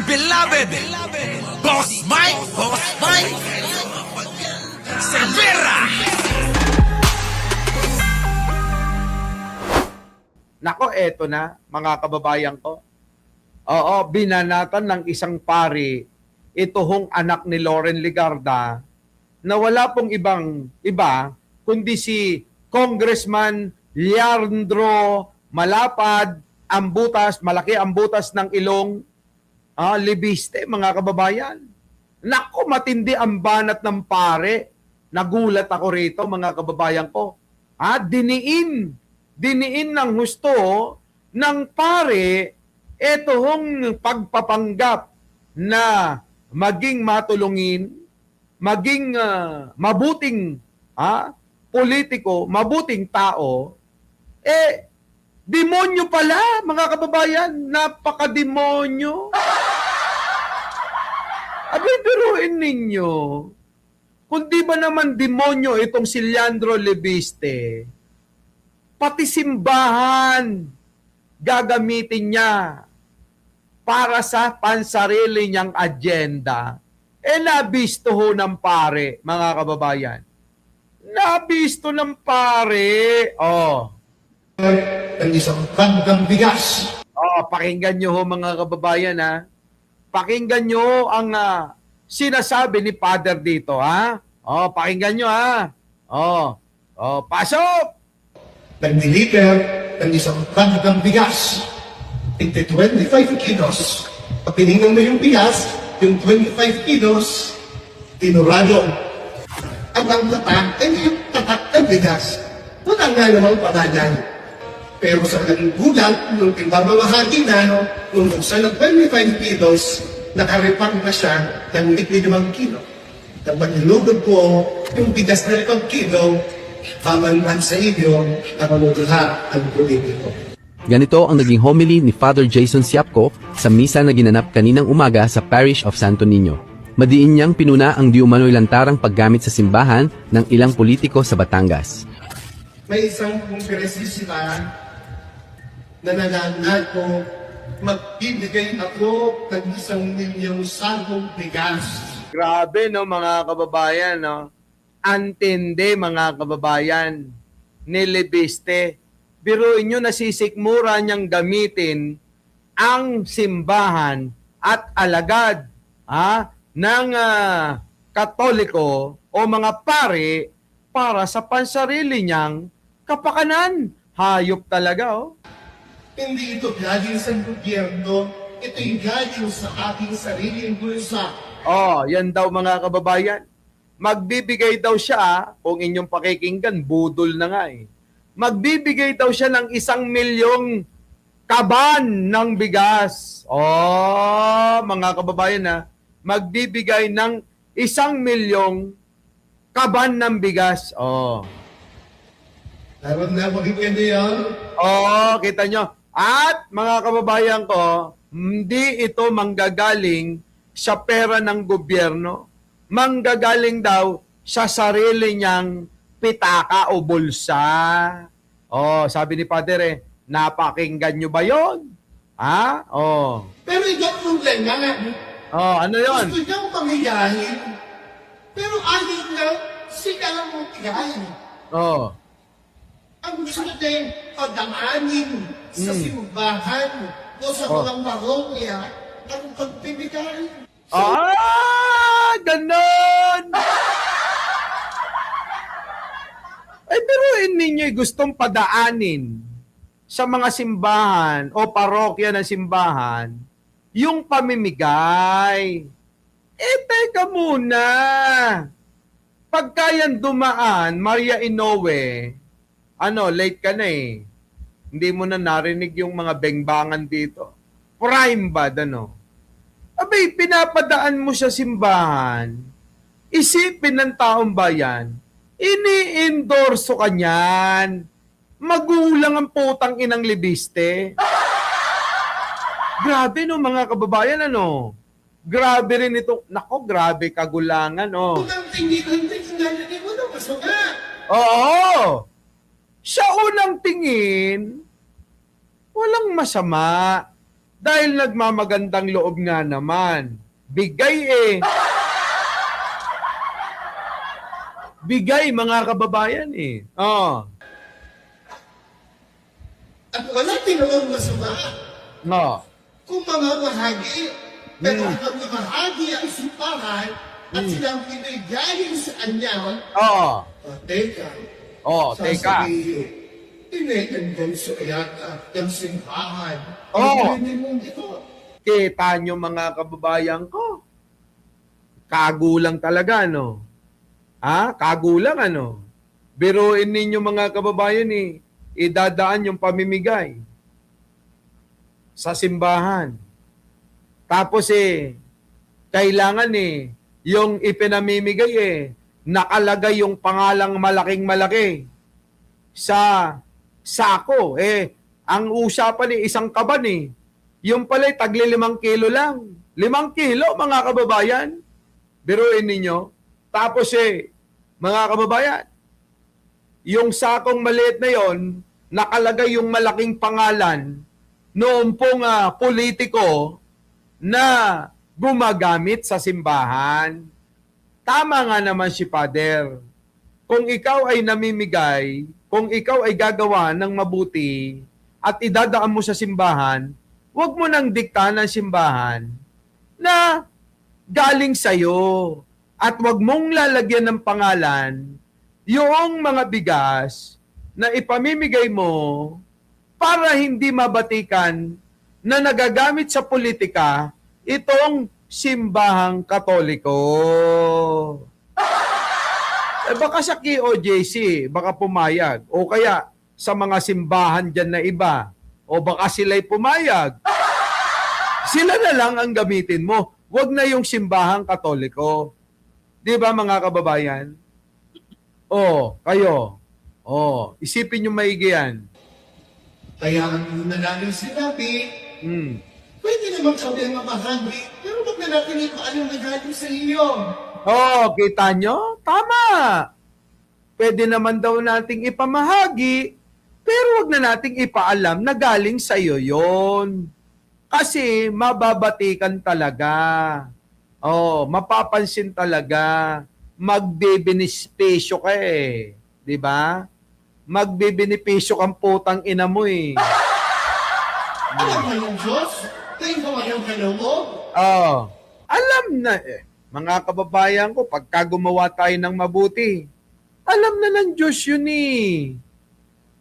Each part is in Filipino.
dear beloved, Boss Mike, Cervera. Nako, eto na, mga kababayan ko. Oo, binanatan ng isang pari, ito hong anak ni Loren Legarda, na wala pong iba, kundi si Congressman Leandro Malapad, malaki ang butas ng ilong, Libiste, mga kababayan. Nako, matindi ang banat ng pare. Nagulat ako rito, mga kababayan ko. Diniin ng husto ng pare ito hong pagpapanggap na maging matulungin, maging mabuting politiko, mabuting tao, demonyo pala, mga kababayan. Napaka-demonyo. Abay, biruin ninyo. Kung di ba naman demonyo itong si Leandro Libiste, pati simbahan gagamitin niya para sa pansarili niyang agenda. Nabisto ho ng pare, mga kababayan. Nabisto ng pare. Ang isang bandang bigas. Pakinggan nyo ho, mga kababayan, ha. Pakinggan nyo ang sinasabi ni Father dito, ha. Pakinggan nyo, ha. Pasok! Nag-deliver ng isang bandang bigas. Into 25 kilos. Pag tinignan mo yung bigas, yung 25 kilos, tinurado. At ang tatak, yung tatak ng bigas. Wala nga namang panagan. Pero sa naging gulat, nung pinamamahagi na, nung sa 25 kilos, nakarepang na siya ng 15 kilo. Kapag nilugod ko yung bigas na 5 kilo, pamanman sa inyo, nakamudula ang politiko. Ganito ang naging homily ni Father Jason Siapco sa misa na ginanap kaninang umaga sa Parish of Santo Niño. Madiin niyang pinuna ang di umano'y lantarang paggamit sa simbahan ng ilang politiko sa Batangas. May isang kongresista na nananag ko, magbibigay ako ng 1,000,000 sakong bigas. Grabe, no, mga kababayan, no? Antindi, mga kababayan, ni Libiste. Biruin nyo, nasisikmura niyang gamitin ang simbahan at alagad ng Katoliko o mga pare para sa pansarili niyang kapakanan. Hayop talaga, Hindi ito galing sa gobyerno, ito'y galing sa ating sariling bulsa. Yan daw, mga kababayan. Magbibigay daw siya, kung inyong pakikinggan, budol na nga Magbibigay daw siya ng 1,000,000 kaban ng bigas. Mga kababayan, magbibigay ng 1,000,000 kaban ng bigas. Dapat na magiging yan. Kita nyo. At mga kababayan ko, hindi ito manggagaling sa pera ng gobyerno. Manggagaling daw sa sarili niyang pitaka o bulsa. Sabi ni Padre, napakinggan nyo ba yon? Pero ito ang problema. Ano yon? Gusto niyang panghiyahin. Pero ayaw na sila ang maghiyahin. Ang gusto natin padaanin sa simbahan o sa mga parokya ang pagbibigay. Ganon! Biruin ninyo gustong padaanin sa mga simbahan o parokya ng simbahan yung pamimigay. Teka muna. Pagka yan dumaan, Maria Inoue, late ka na Hindi mo na narinig yung mga bengbangan dito. Prime ba, Abay, pinapadaan mo sa simbahan. Isipin ng taong bayan, ini-endorso ka niyan. Magulang ang putang inang Libiste. Grabe, mga kababayan, Grabe rin ito. Nako, grabe kagulangan, Unang tingin mo na masama. Sa unang tingin, walang masama. Dahil nagmamagandang loob nga naman. Bigay eh. Bigay mga kababayan eh. Oh. At wala tinawang masama No. kung mamamahagi. Pero ang mamamahagi ang simbahan at silang pinagaling sa kanya. Oo. Teka. Oh, teka. Ine-endorse yata ng simbahan. Oo. Hindi mo ito. Kita nyo mga kababayan ko. Kagulang talaga, no? Ha? Kagulang, ano? Biruin ninyo mga kababayan eh. Idadaan yung pamimigay sa simbahan. Tapos kailangan yung ipinamimigay nakalagay yung pangalang malaking malaki sa sako. Ang usapan isang kaban yung pala'y tagli 5 kilo lang. 5 kilo, mga kababayan. Biruin ninyo. Tapos mga kababayan, yung sakong maliit na yon, nakalagay yung malaking pangalan noong pong politiko na gumagamit sa simbahan. Tama nga naman si Father. Kung ikaw ay namimigay, kung ikaw ay gagawa ng mabuti at idadaan mo sa simbahan, huwag mo nang dikta ng simbahan na galing sa'yo. At huwag mong lalagyan ng pangalan yung mga bigas na ipamimigay mo para hindi mabatikan na nagagamit sa politika itong simbahang Katoliko. Baka sa KOJC, baka pumayag. O kaya sa mga simbahan dyan na iba. O baka sila'y pumayag. Sila na lang ang gamitin mo. Huwag na yung simbahang Katoliko. Di ba mga kababayan? Kayo. Isipin nyo maigi yan. Kaya ang nanalo sinabi, pwede naman kami ang mamahagi, pero wag na natin ipaalam na galing sa iyo. Kita nyo? Tama. Pwede naman daw nating ipamahagi, pero wag na nating ipaalam na galing sa iyo yon. Kasi mababatikan talaga. Mapapansin talaga. Magbebenispisyo ka Di ba? Magbebenispisyo kang putang ina mo Alam mo yung Diyos? Tingin mo yung kaloob? Alam na mga kababayan ko, pagka gumawa tayo ng mabuti, alam na ng Diyos yun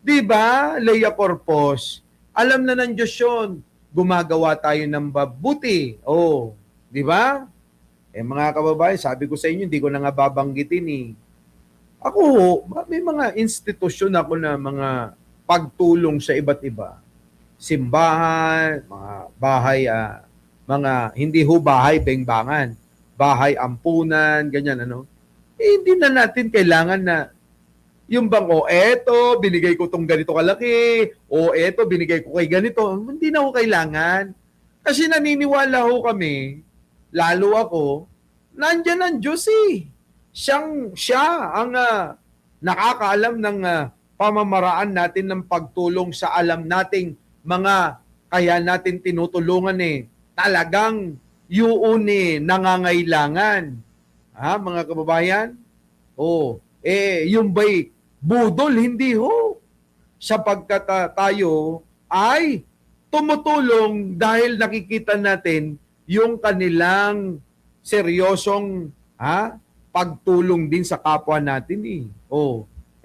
Di ba, Leia Corpus? Alam na ng Diyos yun. Gumagawa tayo ng mabuti. Di ba? Mga kababayan, sabi ko sa inyo, hindi ko na nga babanggitin Ako, may mga institusyon ako na mga pagtulong sa iba't iba. Simbahan, mga bahay, mga hindi bahay bengbangan, bahay ampunan, ganyan hindi na natin kailangan na yung bang, eto, binigay ko tong ganito kalaki, eto, binigay ko kay ganito. Hindi na kailangan. Kasi naniniwala kami, lalo ako, nandyan ang Diyos Siya ang nakakaalam ng pamamaraan natin ng pagtulong sa alam nating mga kaya natin tinutulungan talagang yun nangangailangan. Mga kababayan? Yung ba'y budol? Hindi sapagkat tayo ay tumutulong dahil nakikita natin yung kanilang seryosong pagtulong din sa kapwa natin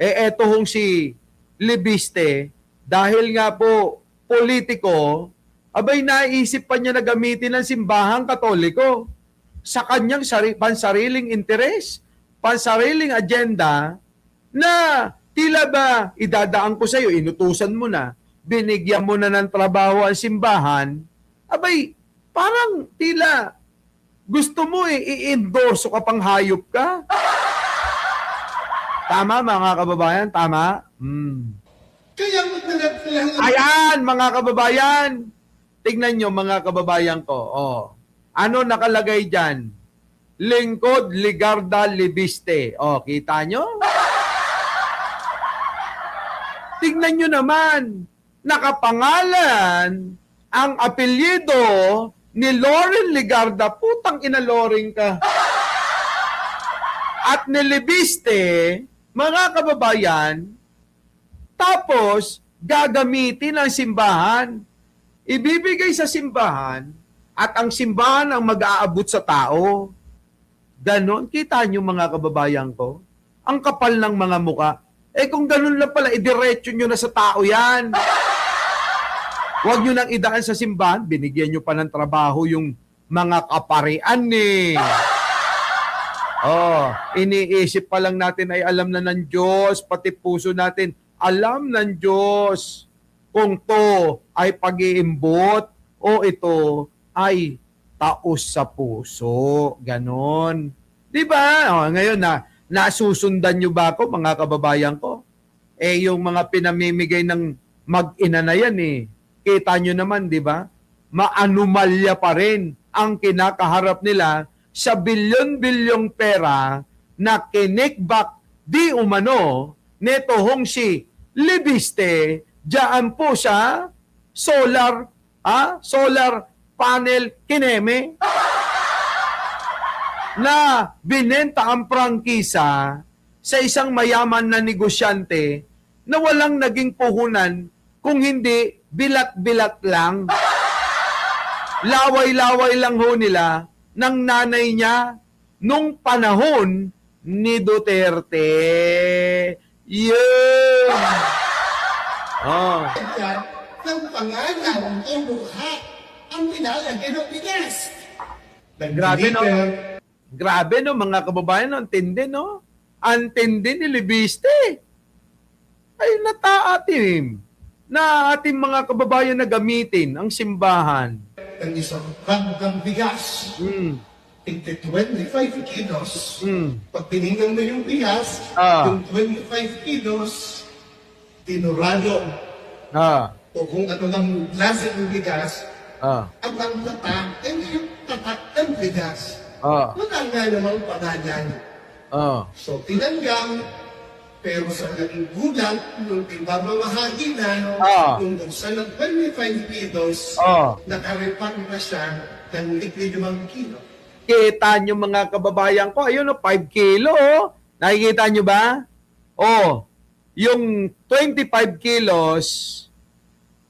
eto si Libiste, dahil nga po politiko, abay naisip pa niya na gamitin ang simbahang Katoliko sa kanyang pansariling interes, pansariling agenda na tila ba idadaan ko sa iyo, inutusan mo na, binigyan mo na ng trabaho ang simbahan, abay parang tila gusto mo i-endorse ka pang hayop ka. Tama mga kababayan, tama? Kaya wag na natin Ayan mga kababayan. Tingnan nyo mga kababayan ko. Ano nakalagay dyan? Lingkod Ligarda Libiste. Kita nyo? Tingnan nyo naman. Nakapangalan ang apelyido ni Loren Legarda, putang ina Loren ka, at ni Libiste, mga kababayan, tapos gagamitin ang simbahan. Ibibigay sa simbahan at ang simbahan ang mag-aabot sa tao. Ganon, kita nyo mga kababayan ko? Ang kapal ng mga muka. Kung ganon lang pala, idiretso nyo na sa tao yan. Huwag nyo nang idaan sa simbahan, binigyan nyo pa ng trabaho yung mga kaparian iniisip pa lang natin ay alam na ng Diyos, pati puso natin, alam ng Diyos kung to ay pag-iimbot o ito ay taos sa puso. Ganon. Di ba? Ngayon nasusundan nyo ba ako, mga kababayan ko? Yung mga pinamimigay ng mag-ina na yan kita nyo naman, di ba? Maanumalya pa rin ang kinakaharap nila sa bilyon-bilyong pera na kinikbak di umano neto hong si Libiste diyan po sa solar panel kineme na binenta ang prangkisa sa isang mayaman na negosyante na walang naging puhunan kung hindi bilat-bilat lang. Laway-laway lang ho nila ng nanay niya nung panahon ni Duterte. Yun! Ng pangalan o mukha ang nilalagyan ng bigas. Grabe no? Grabe no mga kababayan, ang tindi no? Ang tindi ni Libiste. Ay nataatim na ating mga kababayan na gamitin ang simbahan. Ng isang baggang bigas. 25 kilos. Pag tinignan mo yung bigas, yung 25 kilos, tinurado. O kung ano lang klase ng bigas, ang tatak, hindi yung tatak ng bigas. Wala nga namang pangalan. So, tinanggang, pero sa naging gulang, nung pinamamahagi na, nung buksan ng 25 kilos, nakarepack na siya ng 5 kilo. Kita nyo mga kababayan ko, ayun 5 kilo. Nakikita nyo ba? Yung 25 kilos,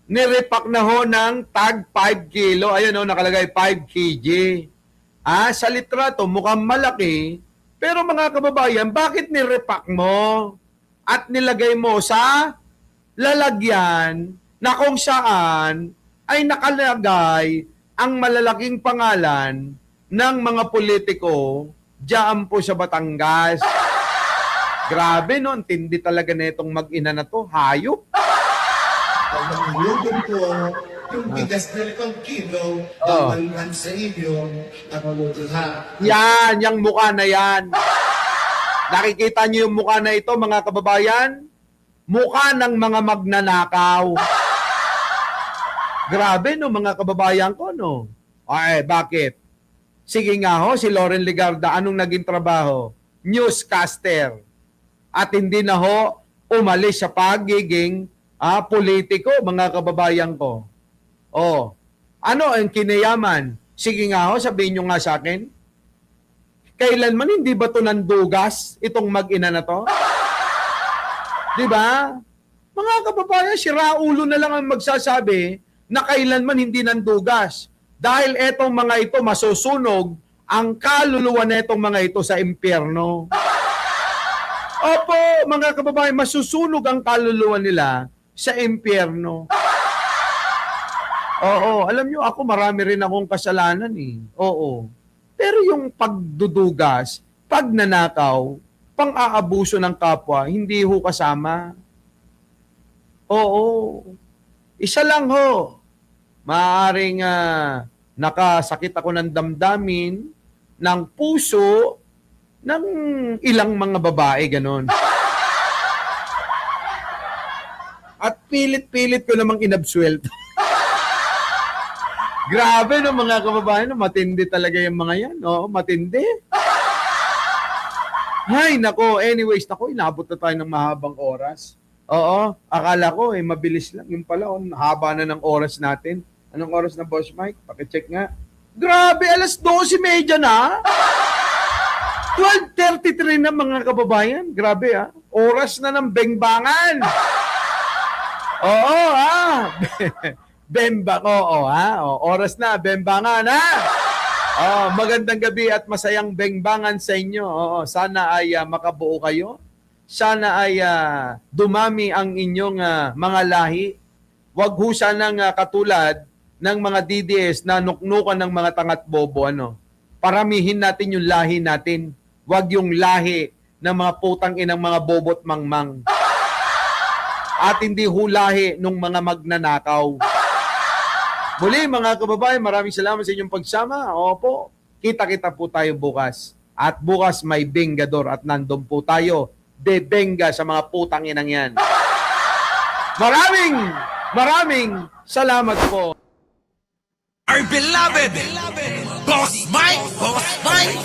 nirepack na ho ng tag 5 kilo. Ayun nakalagay 5 kg. Sa litrato, mukhang malaki. Pero mga kababayan, bakit nirepack mo at nilagay mo sa lalagyan na kung saan ay nakalagay ang malalaking pangalan ng mga politiko diyan po sa Batangas? Grabe no, ang tindi talaga na itong mag-ina na to. Hayop. Pag nangyugod po, yung bigas na 5 kilo, naman sa inyo, nakamutulha. Yan, yung mukha na yan. Nakikita niyo yung mukha na ito, mga kababayan? Mukha ng mga magnanakaw. Grabe no, mga kababayan ko, no? Bakit? Sige nga ho, si Loren Legarda, anong naging trabaho? Newscaster. At hindi na ho umalis sa pagiging politiko, mga kababayan ko. Ano ang kinayaman? Sige nga ho, sabihin nyo nga sa akin. Kailanman hindi ba ito nandugas, itong mag-ina na to? Di ba? Mga kababayan, si Raulo na lang ang magsasabi na kailanman hindi nandugas. Dahil etong mga ito masusunog ang kaluluwa na itong mga ito sa impyerno. Opo, mga kababayan, masusunog ang kaluluwa nila sa impyerno. Oo, alam nyo, ako marami rin akong kasalanan Oo. Pero yung pagdudugas, pagnanakaw, pang-aabuso ng kapwa, hindi ho kasama. Oo. Isa lang ho. Maaaring nakasakit ako ng damdamin, ng puso, ng ilang mga babae, ganon. At pilit-pilit ko namang inabsuelto. Grabe no mga kababayan, matindi talaga yung mga yan. Oo, matindi. Hay, nako. Anyways, inabot na tayo ng mahabang oras. Oo, akala ko mabilis lang. Yung pala, haba na ng oras natin. Anong oras na, Boss Mike? Pakicheck nga. Grabe, alas 12:30 na. 12:33 na mga kababayan. Grabe oras na ng bengbangan. Oo Bembang, oras na, bembangan magandang gabi at masayang bengbangan sa inyo. Sana ay makabuo kayo. Sana ay dumami ang inyong mga lahi. Wag ho sanang katulad ng mga DDS na nuknukan ng mga tangat bobo. Paramihin natin yung lahi natin. Wag yung lahi ng mga putang inang mga bobot mangmang. At hindi hulahi ng mga magnanakaw. Muli mga kababayan, maraming salamat sa inyong pagsama. Opo, kita-kita po tayo bukas. At bukas may bengador at nandun po tayo. Bebenga sa mga putang inang yan. Maraming salamat po. Our beloved Boss Mike! Boss Mike!